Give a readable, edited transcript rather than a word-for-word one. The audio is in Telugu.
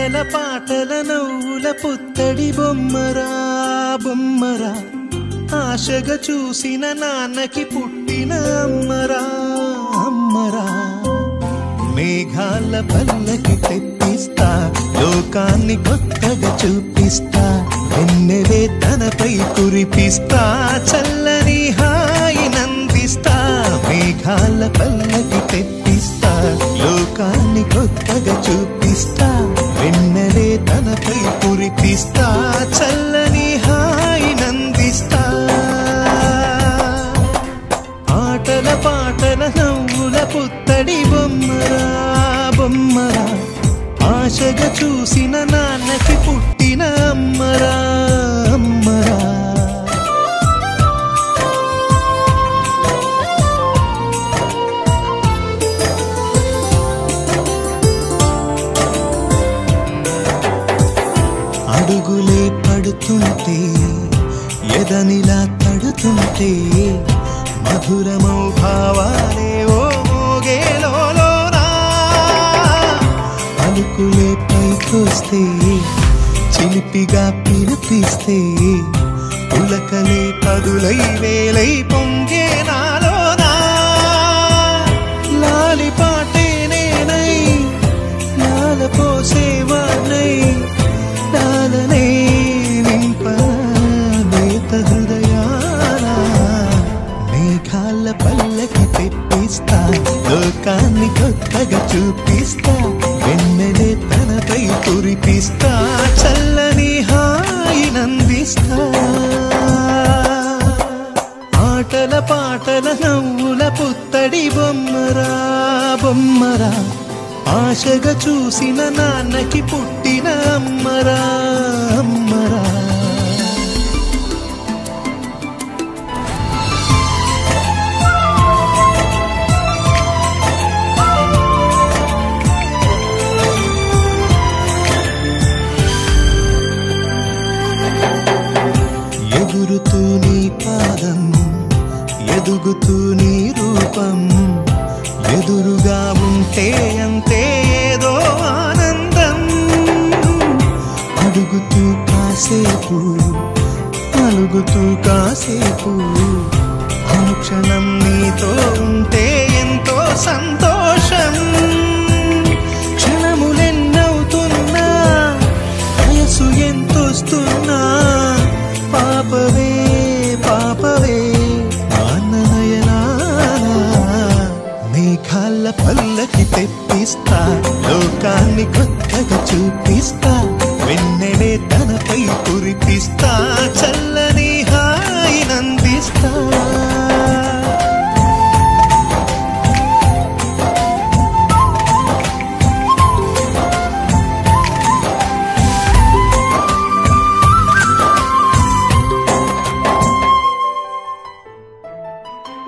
ఆటల పాటల నవ్వుల పుత్తడి బొమ్మరా బొమ్మరా ఆశగా చూసిన నాన్నకి పుట్టిన అమ్మరా అమ్మరా మేఘాల పల్లకి తెప్పిస్తా లోకాన్ని కొత్తగా చూపిస్తా వెన్నెలే తనపై కురిపిస్తా చల్లని హాయినందిస్తా మేఘాల పల్లకి తెప్పిస్తా లోకాన్ని కొత్తగా చూపిస్తా వెన్నెలే తనపై కురిపిస్తా చల్లని హాయినందిస్తా ఆటల పాటల నవ్వుల పుత్తడి బొమ్మరా బొమ్మరా ఆశగా చూసిన నాన్నకి పుట్టిన అమ్మరా అమ్మరా అడుగులే పడుతుంటే ఎదనిలా తడుతుంటే మధురమౌ భావాలే ఓ మోగేలోనా పలుకులే పైకొస్తే చిలిపిగా పిలిపిస్తే పులకలే పదులై వేలై పొంగే నాలోనా లాలి పాటే నేనై లాల పోసేవాణ్ణై లాలనే నింపేత హృదయాల మేఘాల పల్లకి తెప్పిస్తా లోకాన్ని కొత్తగా చూపిస్తా వెన్నెలే తనపై కురిపిస్తా చల్లని హాయినందిస్తా ఆటల పాటల నవ్వుల పుత్తడి బొమ్మరా బొమ్మరా ఆశగా చూసిన నాన్నకి పుట్టిన అమ్మరా అమ్మరా ఎగురుతూ నీ పాదం ఎదుగుతూ నీ రూపం ఎదురుగా ఉంటే అంతే ఏదో ఆనందం అడుగుతూ కాసేపు అలుగుతూ కాసేపు అనుక్షణం నీతో ఉంటే ఎంతో సంతోషం క్షణములెన్నవుతున్నా వయసు ఎంతొస్తున్నా పాపవే పాపవే మేఘాల పల్లకి తెప్పిస్తా లోకాన్ని కొత్తగా చూపిస్తా వెన్నెలే తనపై కురిపిస్తా చల్ల